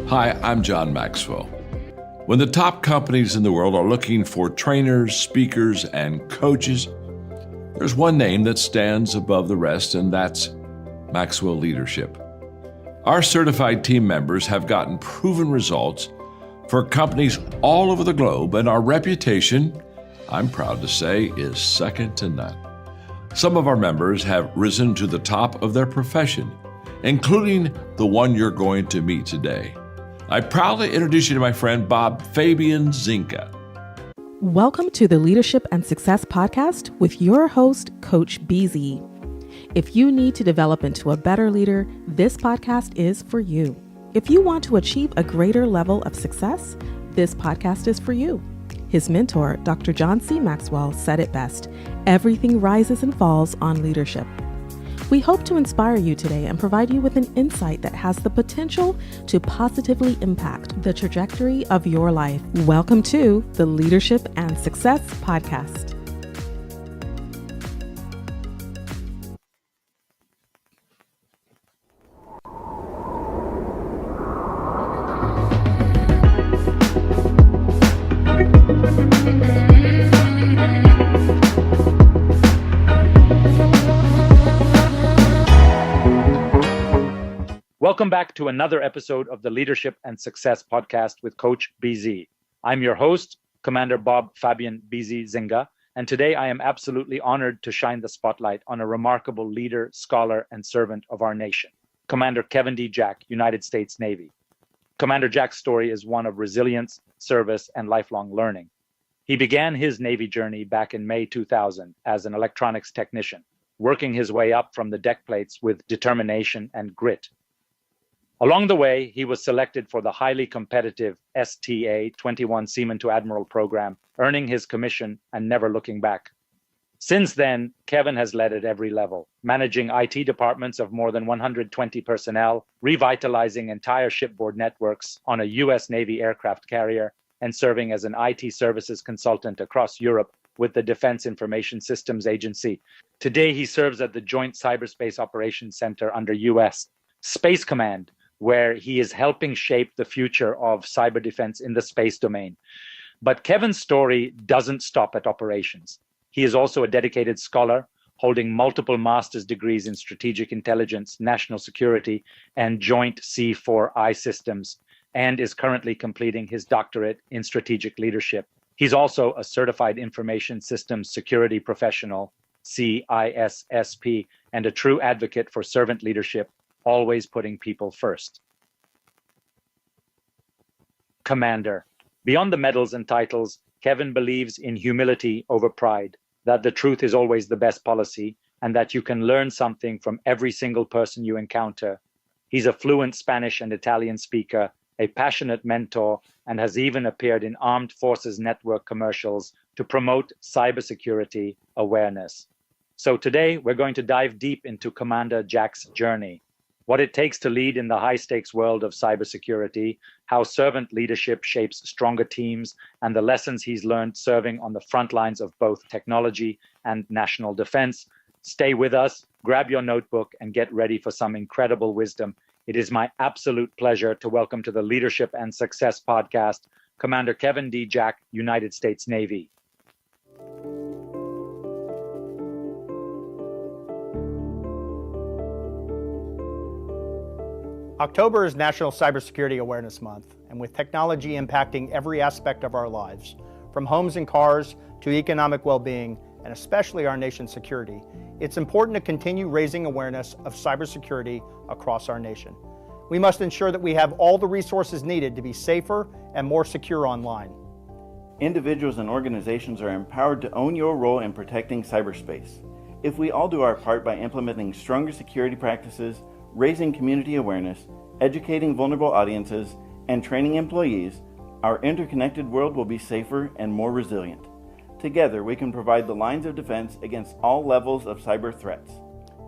Hi, I'm John Maxwell. When the top companies in the world are looking for trainers, speakers, and coaches, there's one name that stands above the rest, and that's Maxwell Leadership. Our certified team members have gotten proven results for companies all over the globe, and our reputation, I'm proud to say, is second to none. Some of our members have risen to the top of their profession, including the one you're going to meet today. I proudly introduce you to my friend Bob Fabian Zinka. Welcome to the Leadership and Success Podcast with your host, Coach BZ. If you need to develop into a better leader, this podcast is for you. If you want to achieve a greater level of success, this podcast is for you. His mentor, Dr. John C. Maxwell, said it best: everything rises and falls on leadership. We hope to inspire you today and provide you with an insight that has the potential to positively impact the trajectory of your life. Welcome to the Leadership and Success Podcast. Welcome back to another episode of the Leadership and Success Podcast with Coach BZ. I'm your host, Commander Bob Fabian BZ Zinga, and today I am absolutely honored to shine the spotlight on a remarkable leader, scholar, and servant of our nation, Commander Kevin D. Jack, United States Navy. Commander Jack's story is one of resilience, service, and lifelong learning. He began his Navy journey back in May 2000 as an electronics technician, working his way up from the deckplates with determination and grit. Along the way, he was selected for the highly competitive STA 21 Seaman to Admiral program, earning his commission and never looking back. Since then, Kevin has led at every level, managing IT departments of more than 120 personnel, revitalizing entire shipboard networks on a U.S. Navy aircraft carrier, and serving as an IT services consultant across Europe with the Defense Information Systems Agency. Today, he serves at the Joint Cyberspace Operations Center under U.S. Space Command, where he is helping shape the future of cyber defense in the space domain. But Kevin's story doesn't stop at operations. He is also a dedicated scholar, holding multiple master's degrees in strategic intelligence, national security, and joint C4I systems, and is currently completing his doctorate in strategic leadership. He's also a certified information systems security professional, CISSP, and a true advocate for servant leadership, always putting people first. Commander. Beyond the medals and titles, Kevin believes in humility over pride, that the truth is always the best policy, and that you can learn something from every single person you encounter. He's a fluent Spanish and Italian speaker, a passionate mentor, and has even appeared in Armed Forces Network commercials to promote cybersecurity awareness. So today, we're going to dive deep into Commander Jack's journey, what it takes to lead in the high-stakes world of cybersecurity, how servant leadership shapes stronger teams, and the lessons he's learned serving on the front lines of both technology and national defense. Stay with us, grab your notebook, and get ready for some incredible wisdom. It is my absolute pleasure to welcome to the Leadership and Success Podcast, Commander Kevin D. Jack, United States Navy. October is National Cybersecurity Awareness Month, and with technology impacting every aspect of our lives, from homes and cars to economic well-being, and especially our nation's security, it's important to continue raising awareness of cybersecurity across our nation. We must ensure that we have all the resources needed to be safer and more secure online. Individuals and organizations are empowered to own your role in protecting cyberspace. If we all do our part by implementing stronger security practices, raising community awareness, educating vulnerable audiences, and training employees, our interconnected world will be safer and more resilient. Together, we can provide the lines of defense against all levels of cyber threats.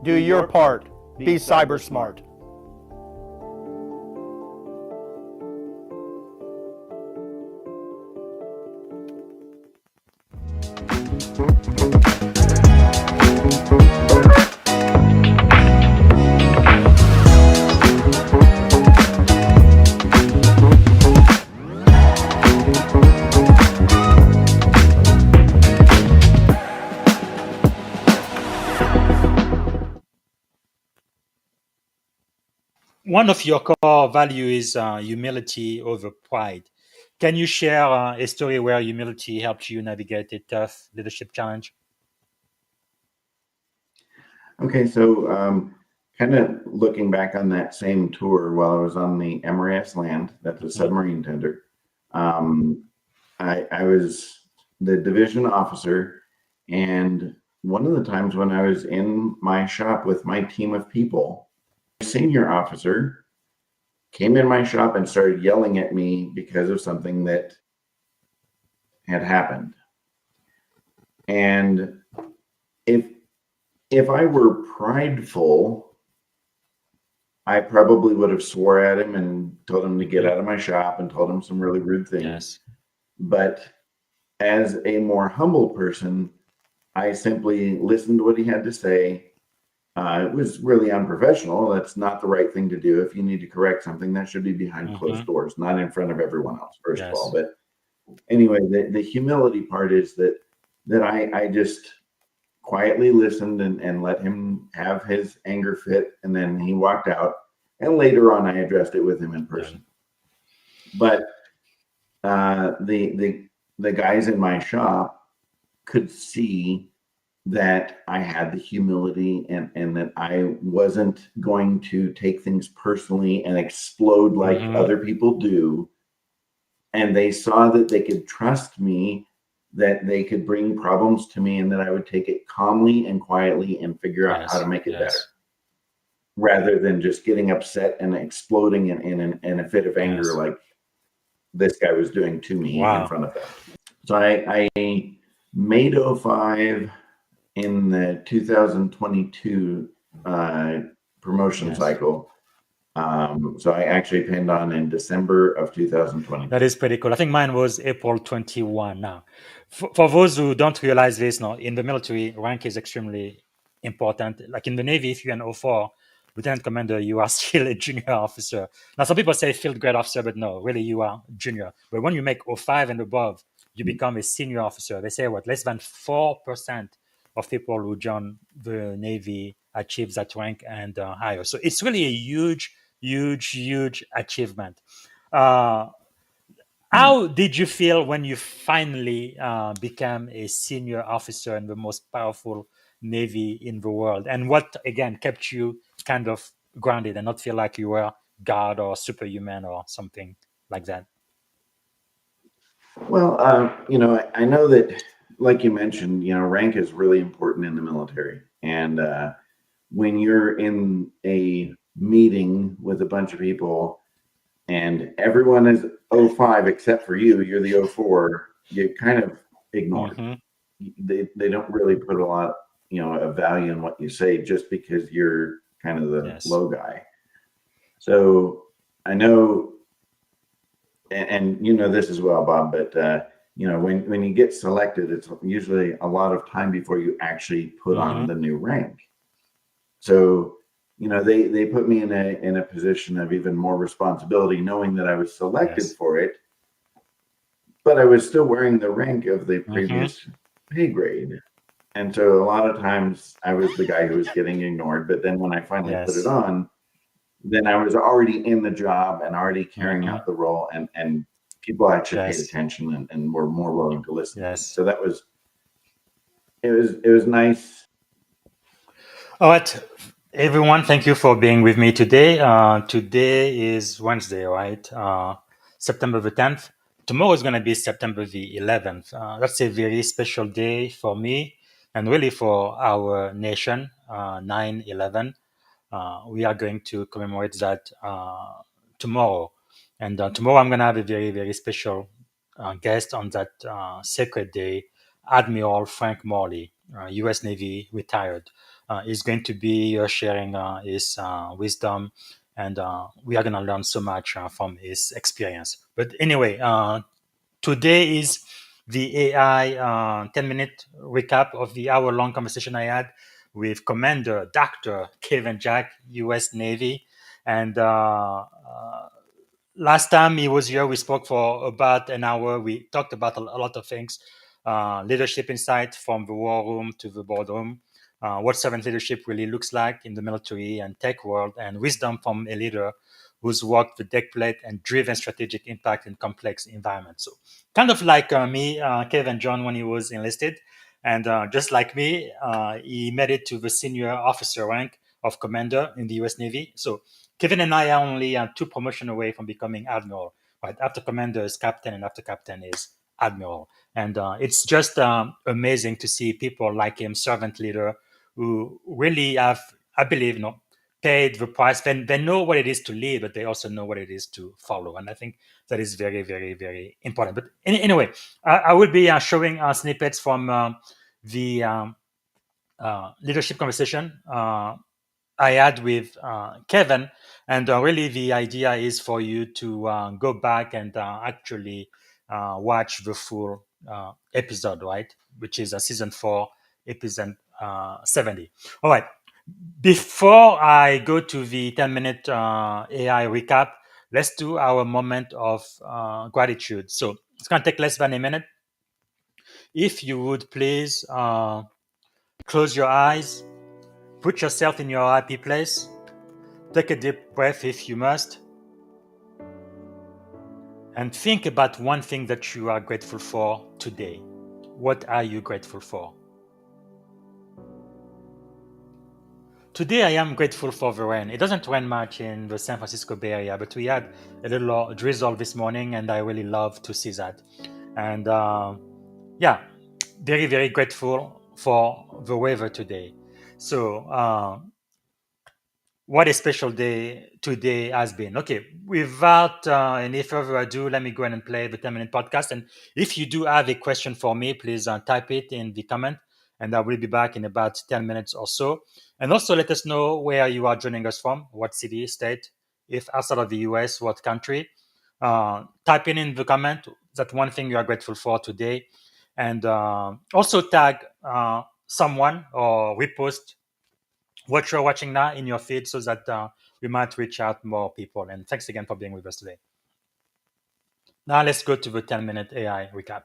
Do your part. Be cyber smart. One of your core values is humility over pride. Can you share a story where humility helped you navigate a tough leadership challenge? Okay, so kind of looking back on that same tour while I was on the MRS land, that's a submarine tender. I was the division officer, and one of the times when I was in my shop with my team of people, a senior officer came in my shop and started yelling at me because of something that had happened. And if I were prideful, I probably would have swore at him and told him to get out of my shop and told him some really rude things. Yes. But as a more humble person, I simply listened to what he had to say. It was really unprofessional. That's not the right thing to do. If you need to correct something, that should be behind closed doors, not in front of everyone else, first of all. But anyway, the humility part is that I just quietly listened and let him have his anger fit, and then he walked out. And later on, I addressed it with him in person. But the guys in my shop could see that I had the humility and that I wasn't going to take things personally and explode like other people do. And they saw that they could trust me, that they could bring problems to me, and that I would take it calmly and quietly and figure out how to make it better, rather than just getting upset and exploding in a fit of anger like this guy was doing to me in front of them. So I made 05 in the 2022 promotion cycle. So I actually pinned on in December of 2020. That is pretty cool. I think mine was April 21. Now, for those who don't realize this, now in the military, rank is extremely important. Like in the Navy, if you're an 04 lieutenant commander, you are still a junior officer. Now, some people say field grade officer, but no, really, you are junior. But when you make 05 and above, you become a senior officer. They say less than 4% of people who join the Navy achieve that rank and higher. So it's really a huge achievement. How did you feel when you finally became a senior officer in the most powerful Navy in the world? And what, again, kept you kind of grounded and not feel like you were God or superhuman or something like that? Well, I know that, like you mentioned, rank is really important in the military. And when you're in a meeting with a bunch of people and everyone is 05 except for you, you're the 04, you kind of ignored. They don't really put a lot, of value in what you say just because you're kind of the low guy. So I know, and you know this as well, Bob, but when you get selected, it's usually a lot of time before you actually put on the new rank. So they put me in a position of even more responsibility, knowing that I was selected for it, but I was still wearing the rank of the previous pay grade. And so a lot of times I was the guy who was getting ignored. But then when I finally put it on, then I was already in the job and already carrying out the role, and people actually paid attention and were more willing to listen. So that was it was nice. All right, everyone, thank you for being with me today. Today is Wednesday, right? September the 10th. Tomorrow is going to be September the 11th. That's a very special day for me and really for our nation, 9/11. We are going to commemorate that tomorrow. And tomorrow I'm going to have a very, very special guest on that sacred day, Admiral Frank Morley, U.S. Navy retired. Is going to be sharing his wisdom, and we are going to learn so much from his experience. But anyway, today is the AI 10-minute recap of the hour-long conversation I had with Commander Dr. Kevin Jack, U.S. Navy. And last time he was here, we spoke for about an hour. We talked about a lot of things, leadership insight from the war room to the boardroom. what servant leadership really looks like in the military and tech world, and wisdom from a leader who's worked with deckplate and driven strategic impact in complex environments. So kind of like me, Kevin John, when he was enlisted. And just like me, he made it to the senior officer rank of commander in the US Navy. So Kevin and I are only 2 promotions away from becoming admiral. Right after commander is captain, and after captain is admiral. And it's just amazing to see people like him, servant leader, who really have, I believe, paid the price. They know what it is to lead, but they also know what it is to follow. And I think that is very, very, very important. But anyway, I will be showing snippets from the leadership conversation I had with Kevin. And really, the idea is for you to go back and actually watch the full episode, right? Which is season 4, episode 70. All right. Before I go to the 10-minute AI recap, let's do our moment of gratitude. So it's going to take less than a minute. If you would please close your eyes, put yourself in your happy place, take a deep breath if you must, and think about one thing that you are grateful for today. What are you grateful for? Today I am grateful for the rain. It doesn't rain much in the San Francisco Bay Area, but we had a little drizzle this morning, and I really love to see that. And yeah, very, very grateful for the weather today. So what a special day today has been. Okay, without any further ado, let me go ahead and play the 10-minute podcast. And if you do have a question for me, please type it in the comment, and I will be back in about 10 minutes or so. And also let us know where you are joining us from, what city, state, if outside of the US, what country. Type in the comment that one thing you are grateful for today. And also tag someone or repost what you're watching now in your feed so that we might reach out more people. And thanks again for being with us today. Now let's go to the 10-minute AI recap.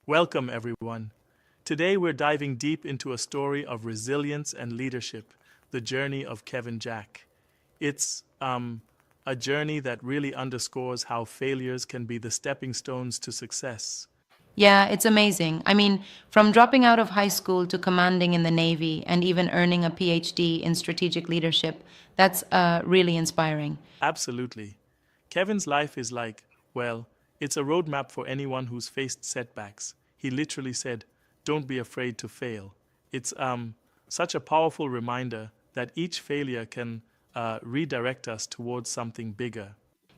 Welcome, everyone. Today we're diving deep into a story of resilience and leadership, the journey of Kevin Jack. It's a journey that really underscores how failures can be the stepping stones to success. Yeah, it's amazing. I mean, from dropping out of high school to commanding in the Navy and even earning a PhD in strategic leadership, that's really inspiring. Absolutely. Kevin's life is like, well, it's a roadmap for anyone who's faced setbacks. He literally said, "Don't be afraid to fail." It's such a powerful reminder that each failure can redirect us towards something bigger.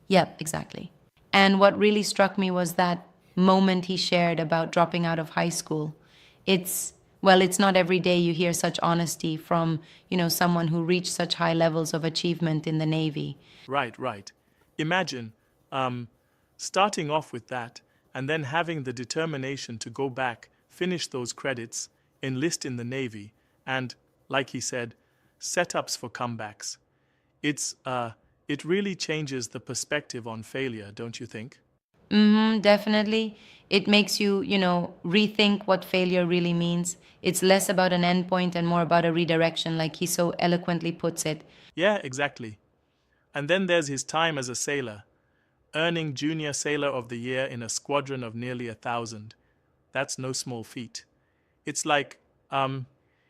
Yep, exactly. And what really struck me was that moment he shared about dropping out of high school. It's not every day you hear such honesty from, someone who reached such high levels of achievement in the Navy. Right. Imagine starting off with that and then having the determination to go back, finish those credits, enlist in the Navy, and, like he said, setups for comebacks. It really changes the perspective on failure, don't you think? Definitely. It makes you, rethink what failure really means. It's less about an endpoint and more about a redirection, like he so eloquently puts it. Yeah, exactly. And then there's his time as a sailor, earning Junior Sailor of the Year in a squadron of nearly 1,000. That's no small feat. It's like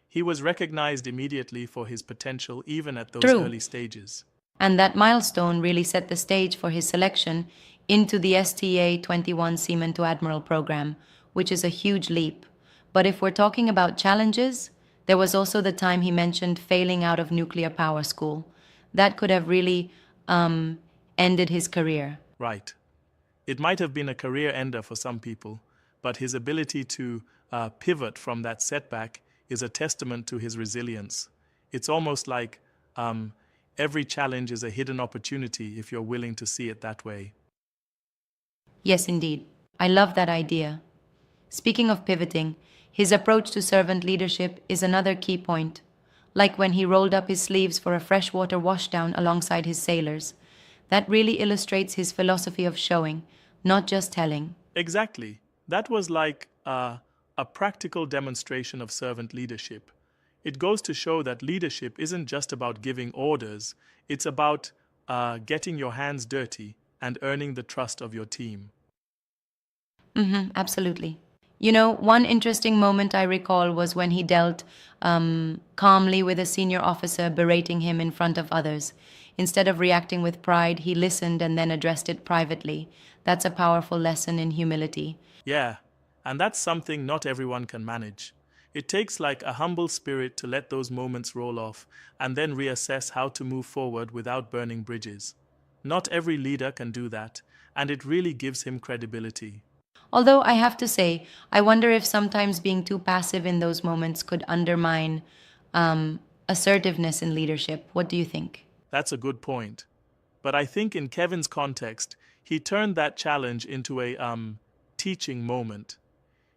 he was recognized immediately for his potential even at those True. early stages. And that milestone really set the stage for his selection into the STA 21 Seaman to Admiral program, which is a huge leap. But if we're talking about challenges, there was also the time he mentioned failing out of nuclear power school. That could have really ended his career. Right. It might have been a career ender for some people, but his ability to pivot from that setback is a testament to his resilience. It's almost like every challenge is a hidden opportunity if you're willing to see it that way. Yes, indeed. I love that idea. Speaking of pivoting, his approach to servant leadership is another key point. Like when he rolled up his sleeves for a freshwater washdown alongside his sailors. That really illustrates his philosophy of showing, not just telling. Exactly. That was like a practical demonstration of servant leadership. It goes to show that leadership isn't just about giving orders, it's about getting your hands dirty and earning the trust of your team. Absolutely. You know, one interesting moment I recall was when he dealt calmly with a senior officer berating him in front of others. Instead of reacting with pride, he listened and then addressed it privately. That's a powerful lesson in humility. Yeah, and that's something not everyone can manage. It takes like a humble spirit to let those moments roll off and then reassess how to move forward without burning bridges. Not every leader can do that, and it really gives him credibility. Although I have to say, I wonder if sometimes being too passive in those moments could undermine assertiveness in leadership. What do you think? That's a good point. But I think in Kevin's context, he turned that challenge into a teaching moment.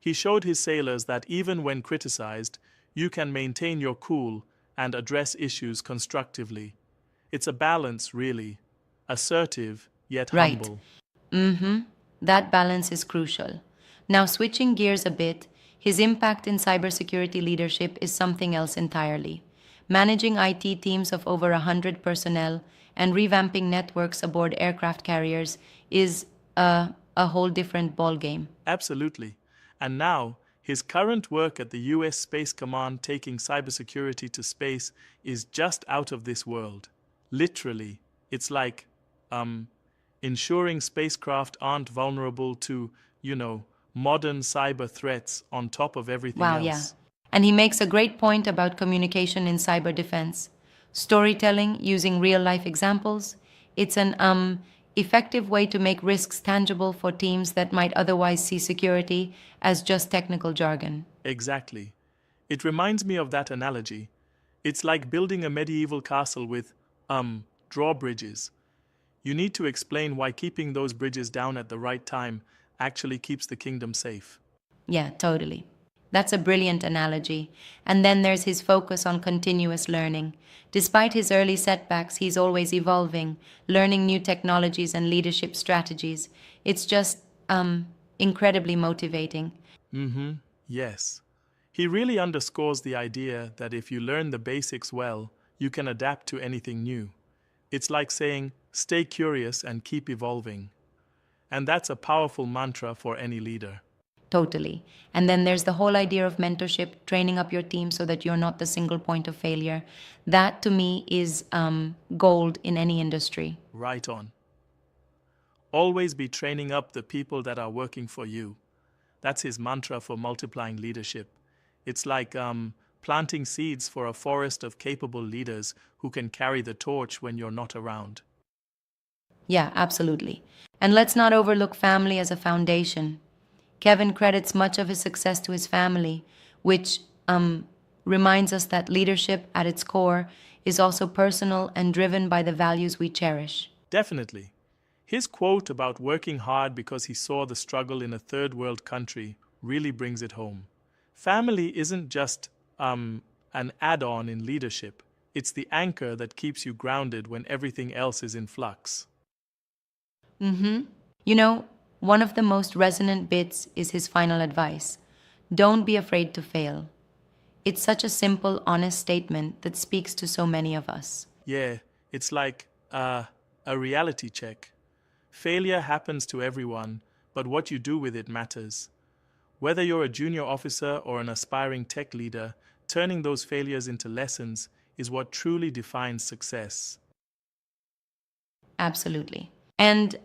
He showed his sailors that even when criticized, you can maintain your cool and address issues constructively. It's a balance, really. Assertive, yet Right. humble. That balance is crucial. Now, switching gears a bit, his impact in cybersecurity leadership is something else entirely. Managing IT teams of over 100 personnel and revamping networks aboard aircraft carriers is a whole different ballgame. Absolutely. And now, his current work at the US Space Command taking cybersecurity to space is just out of this world. Literally, it's like, ensuring spacecraft aren't vulnerable to, modern cyber threats on top of everything Wow, else. yeah. And he makes a great point about communication in cyber defense. Storytelling using real life examples. It's an effective way to make risks tangible for teams that might otherwise see security as just technical jargon. Exactly. It reminds me of that analogy. It's like building a medieval castle with, drawbridges. You need to explain why keeping those bridges down at the right time actually keeps the kingdom safe. Yeah, totally. That's a brilliant analogy. And then there's his focus on continuous learning. Despite his early setbacks, he's always evolving, learning new technologies and leadership strategies. It's just incredibly motivating. Yes. He really underscores the idea that if you learn the basics well, you can adapt to anything new. It's like saying, stay curious and keep evolving. And that's a powerful mantra for any leader. Totally. And then there's the whole idea of mentorship, training up your team so that you're not the single point of failure. That, to me, is gold in any industry. Right on. Always be training up the people that are working for you. That's his mantra for multiplying leadership. It's like planting seeds for a forest of capable leaders who can carry the torch when you're not around. Yeah, absolutely. And let's not overlook family as a foundation. Kevin credits much of his success to his family, which reminds us that leadership at its core is also personal and driven by the values we cherish. Definitely. His quote about working hard because he saw the struggle in a third world country really brings it home. Family isn't just an add-on in leadership. It's the anchor that keeps you grounded when everything else is in flux. You know, one of the most resonant bits is his final advice. Don't be afraid to fail. It's such a simple, honest statement that speaks to so many of us. Yeah, it's like a reality check. Failure happens to everyone, but what you do with it matters. Whether you're a junior officer or an aspiring tech leader, turning those failures into lessons is what truly defines success. Absolutely. And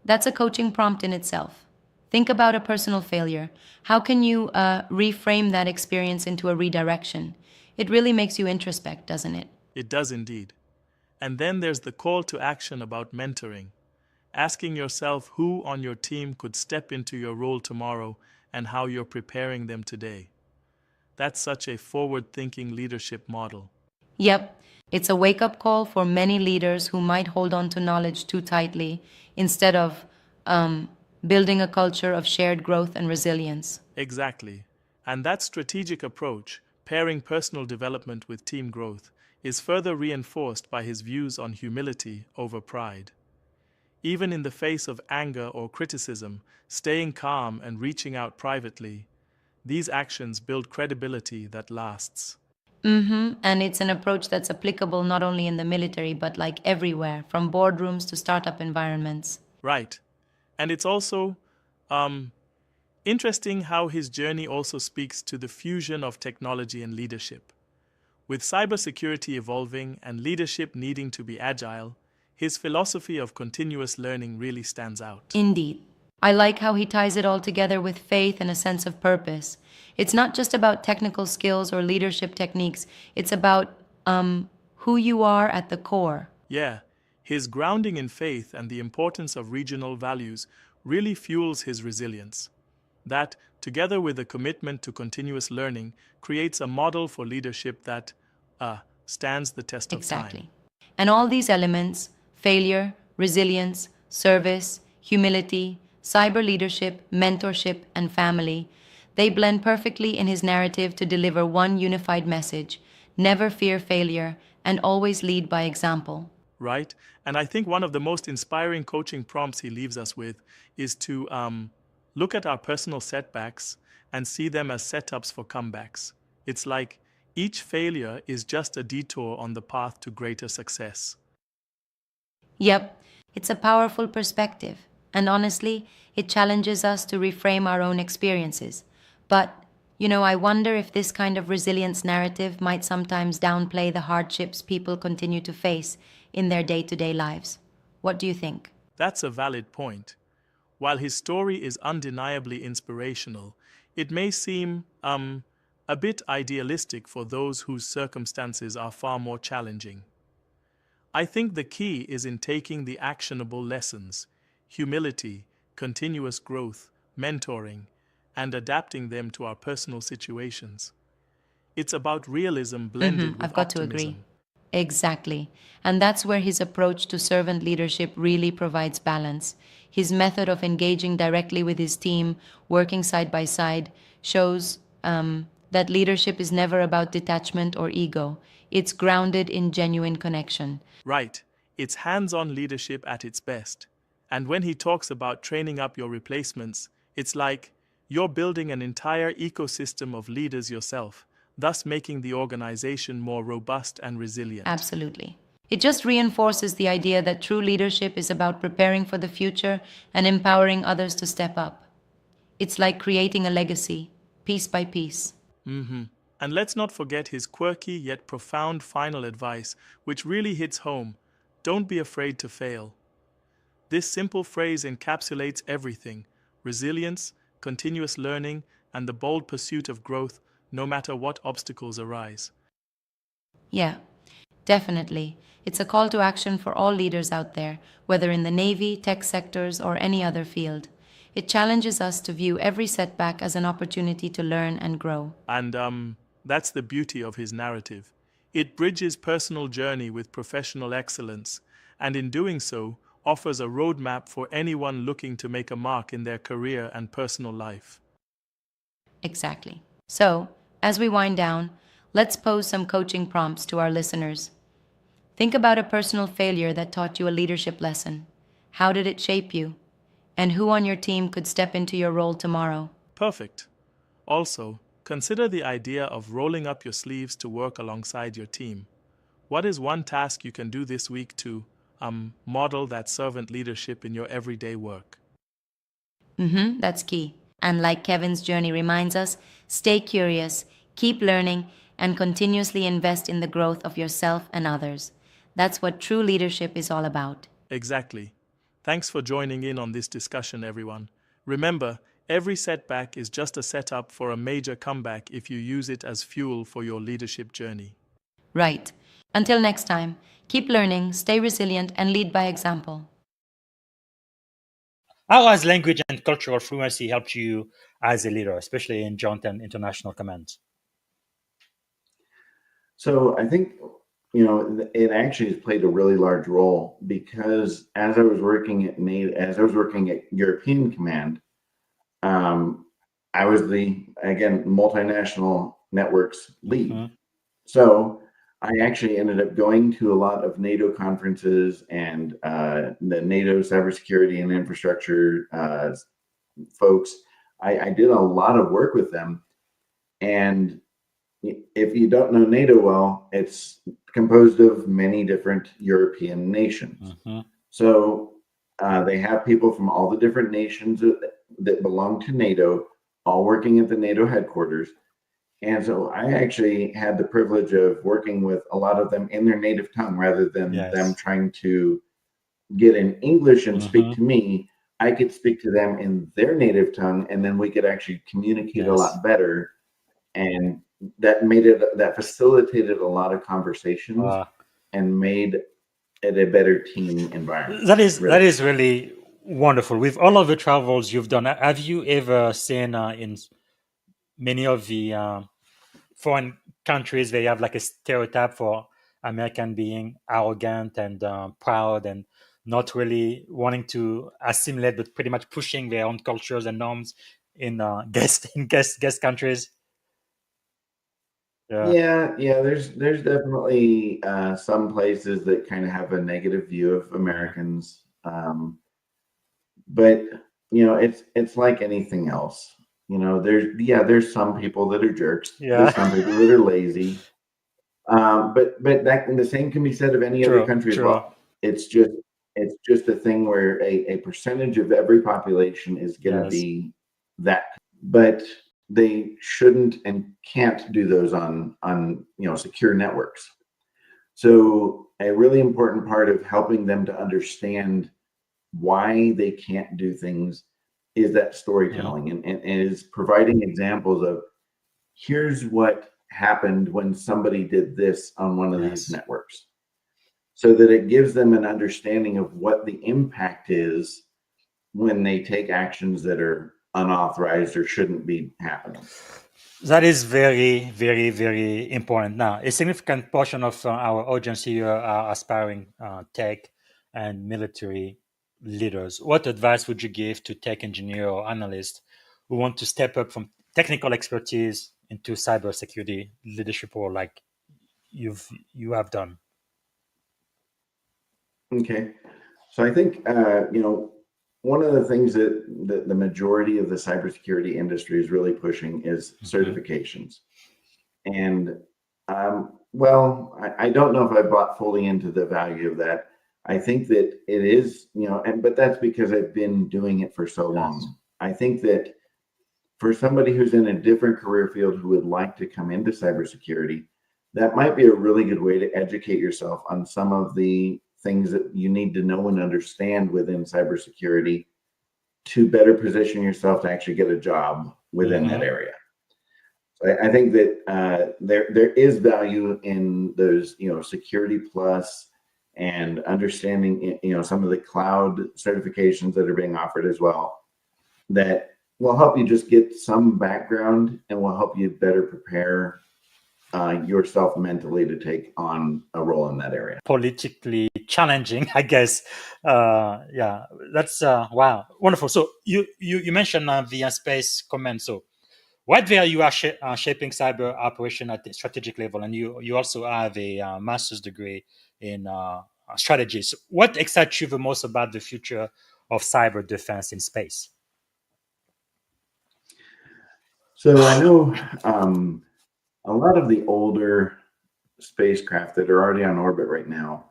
that's a coaching prompt in itself. Think about a personal failure. How can you reframe that experience into a redirection? It really makes you introspect, doesn't it? It does indeed. And then there's the call to action about mentoring. Asking yourself who on your team could step into your role tomorrow and how you're preparing them today. That's such a forward-thinking leadership model. Yep, it's a wake-up call for many leaders who might hold on to knowledge too tightly instead of building a culture of shared growth and resilience. Exactly. And that strategic approach, pairing personal development with team growth, is further reinforced by his views on humility over pride. Even in the face of anger or criticism, staying calm and reaching out privately, these actions build credibility that lasts. And it's an approach that's applicable not only in the military, but like everywhere, from boardrooms to startup environments. Right. And it's also um, interesting how his journey also speaks to the fusion of technology and leadership. With cybersecurity evolving and leadership needing to be agile, his philosophy of continuous learning really stands out. Indeed. I like how he ties it all together with faith and a sense of purpose. It's not just about technical skills or leadership techniques, it's about who you are at the core. Yeah, his grounding in faith and the importance of regional values really fuels his resilience. That, together with a commitment to continuous learning, creates a model for leadership that stands the test of time. Exactly. And all these elements failure, resilience, service, humility, cyber leadership, mentorship, and family they blend perfectly in his narrative to deliver one unified message never fear failure and always lead by example. Right? And I think one of the most inspiring coaching prompts he leaves us with is to look at our personal setbacks and see them as setups for comebacks. It's like each failure is just a detour on the path to greater success. Yep, it's a powerful perspective, and honestly, it challenges us to reframe our own experiences. But, I wonder if this kind of resilience narrative might sometimes downplay the hardships people continue to face in their day-to-day lives. What do you think? That's a valid point. While his story is undeniably inspirational, it may seem a bit idealistic for those whose circumstances are far more challenging. I think the key is in taking the actionable lessons, humility, continuous growth, mentoring, and adapting them to our personal situations. It's about realism blended with I've got to optimism. agree. Exactly. And that's where his approach to servant leadership really provides balance. His method of engaging directly with his team, working side by side, shows that leadership is never about detachment or ego. It's grounded in genuine connection. Right, it's hands-on leadership at its best. And when he talks about training up your replacements, it's like you're building an entire ecosystem of leaders yourself, thus making the organization more robust and resilient. Absolutely. It just reinforces the idea that true leadership is about preparing for the future and empowering others to step up. It's like creating a legacy, piece by piece. And let's not forget his quirky yet profound final advice, which really hits home. Don't be afraid to fail. This simple phrase encapsulates everything: resilience, continuous learning, and the bold pursuit of growth, no matter what obstacles arise. Yeah, definitely. It's a call to action for all leaders out there, whether in the Navy, tech sectors, or any other field. It challenges us to view every setback as an opportunity to learn and grow. And that's the beauty of his narrative. It bridges personal journey with professional excellence, and in doing so, offers a roadmap for anyone looking to make a mark in their career and personal life. Exactly. So, as we wind down, let's pose some coaching prompts to our listeners. Think about a personal failure that taught you a leadership lesson. How did it shape you? And who on your team could step into your role tomorrow? Perfect. Also, consider the idea of rolling up your sleeves to work alongside your team. What is one task you can do this week to model that servant leadership in your everyday work? That's key. And like Kevin's journey reminds us, stay curious, keep learning, and continuously invest in the growth of yourself and others. That's what true leadership is all about. Exactly. Thanks for joining in on this discussion, everyone. Remember, every setback is just a setup for a major comeback if you use it as fuel for your leadership journey. Right. Until next time, keep learning, stay resilient, and lead by example. How has language and cultural fluency helped you as a leader, especially in joint and international commands? So I think, it actually has played a really large role because as I was working at European Command, I was the, again, multinational networks lead. So I actually ended up going to a lot of NATO conferences and the NATO cybersecurity and infrastructure folks. I did a lot of work with them, and if you don't know NATO well, it's composed of many different European nations. So they have people from all the different nations that belong to NATO, all working at the NATO headquarters. And so I actually had the privilege of working with a lot of them in their native tongue rather than them trying to get in English and speak to me. I could speak to them in their native tongue, and then we could actually communicate a lot better. And that facilitated a lot of conversations and made it a better team environment. That is really wonderful. With all of the travels you've done, have you ever seen in many of the foreign countries they have like a stereotype for American being arrogant and proud and not really wanting to assimilate, but pretty much pushing their own cultures and norms in guest countries? Yeah, there's definitely some places that kind of have a negative view of Americans, but it's like anything else. There's some people that are jerks. There's some people that are lazy, but the same can be said of any other country as well. It's just a thing where a percentage of every population is going to be that, but they shouldn't and can't do those on secure networks. So a really important part of helping them to understand why they can't do things is that storytelling and is providing examples of here's what happened when somebody did this on one of these networks, so that it gives them an understanding of what the impact is when they take actions that are unauthorized or shouldn't be happening. That is very, very, very important. Now, a significant portion of our audience here are aspiring tech and military leaders. What advice would you give to tech engineer or analysts who want to step up from technical expertise into cybersecurity leadership role like you have done? Okay, so I think one of the things that the majority of the cybersecurity industry is really pushing is certifications. And I don't know if I bought fully into the value of that. I think that it is, but that's because I've been doing it for so long. I think that for somebody who's in a different career field who would like to come into cybersecurity, that might be a really good way to educate yourself on some of the things that you need to know and understand within cybersecurity to better position yourself to actually get a job within that area. So I think that there is value in those, Security Plus and understanding, some of the cloud certifications that are being offered as well, that will help you just get some background and will help you better prepare yourself mentally to take on a role in that area. Politically challenging, I guess. That's wow, wonderful. So you mentioned the space command. So right there, you are shaping cyber operation at the strategic level, and you also have a master's degree in strategy. So what excites you the most about the future of cyber defense in space? So I know a lot of the older spacecraft that are already on orbit right now,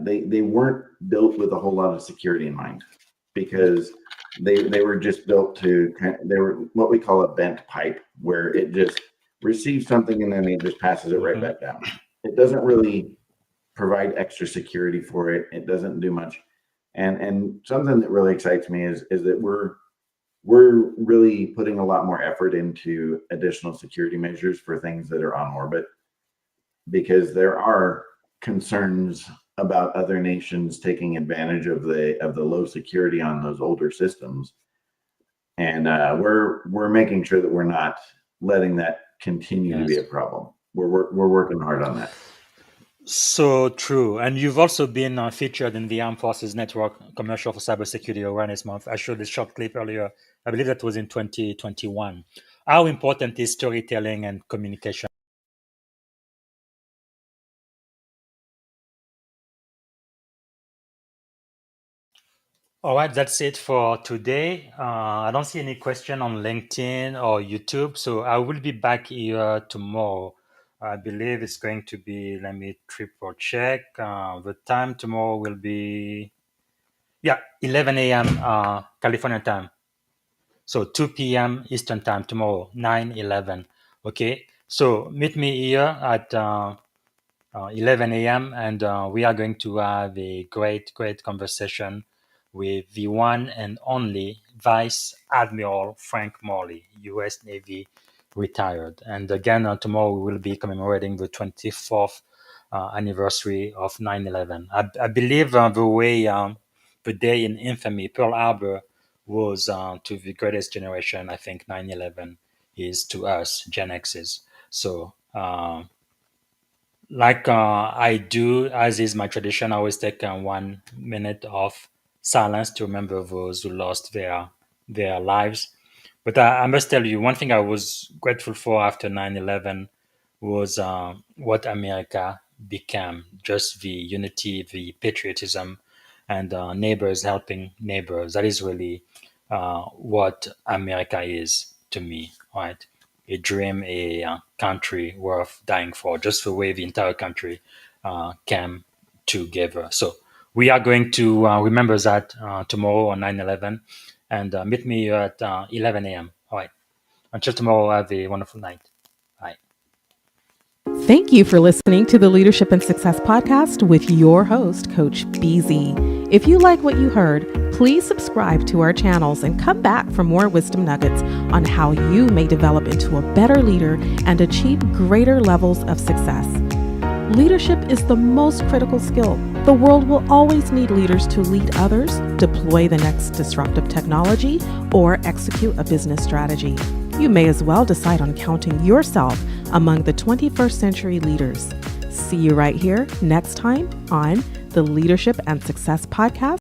they weren't built with a whole lot of security in mind, because they were just built they were what we call a bent pipe, where it just receives something and then it just passes it right back down. It doesn't really provide extra security for it. It doesn't do much. And something that really excites me is that we're really putting a lot more effort into additional security measures for things that are on orbit, because there are concerns about other nations taking advantage of the low security on those older systems, and we're making sure that we're not letting that continue to be a problem. We're working hard on that. So true. And you've also been featured in the Armed Forces Network commercial for Cybersecurity Awareness Month. I showed this short clip earlier. I believe that was in 2021. How important is storytelling and communication? All right, that's it for today. I don't see any question on LinkedIn or YouTube, so I will be back here tomorrow. I believe it's going to be, let me triple check. The time tomorrow will be, 11 a.m. California time. So 2 p.m. Eastern time tomorrow, 9/11. Okay, so meet me here at 11 a.m. and we are going to have a great conversation with the one and only Vice Admiral Frank Morley, U.S. Navy retired. And again, tomorrow we will be commemorating the 24th anniversary of 9/11. I believe the way the day in infamy, Pearl Harbor, was to the greatest generation, I think 9/11 is to us, Gen X's. So, like I do, as is my tradition, I always take 1 minute of silence to remember those who lost their lives. But I must tell you, one thing I was grateful for after 9/11 was what America became, just the unity, the patriotism, and neighbors helping neighbors. That is really what America is to me, right? A dream, a country worth dying for, just the way the entire country came together. So we are going to remember that tomorrow on 9/11 and meet me here at 11 a.m. All right. Until tomorrow, have a wonderful night. Bye. Thank you for listening to the Leadership and Success Podcast with your host, Coach BZ. If you like what you heard, please subscribe to our channels and come back for more wisdom nuggets on how you may develop into a better leader and achieve greater levels of success. Leadership is the most critical skill. The world will always need leaders to lead others, deploy the next disruptive technology, or execute a business strategy. You may as well decide on counting yourself among the 21st century leaders. See you right here next time on the Leadership and Success Podcast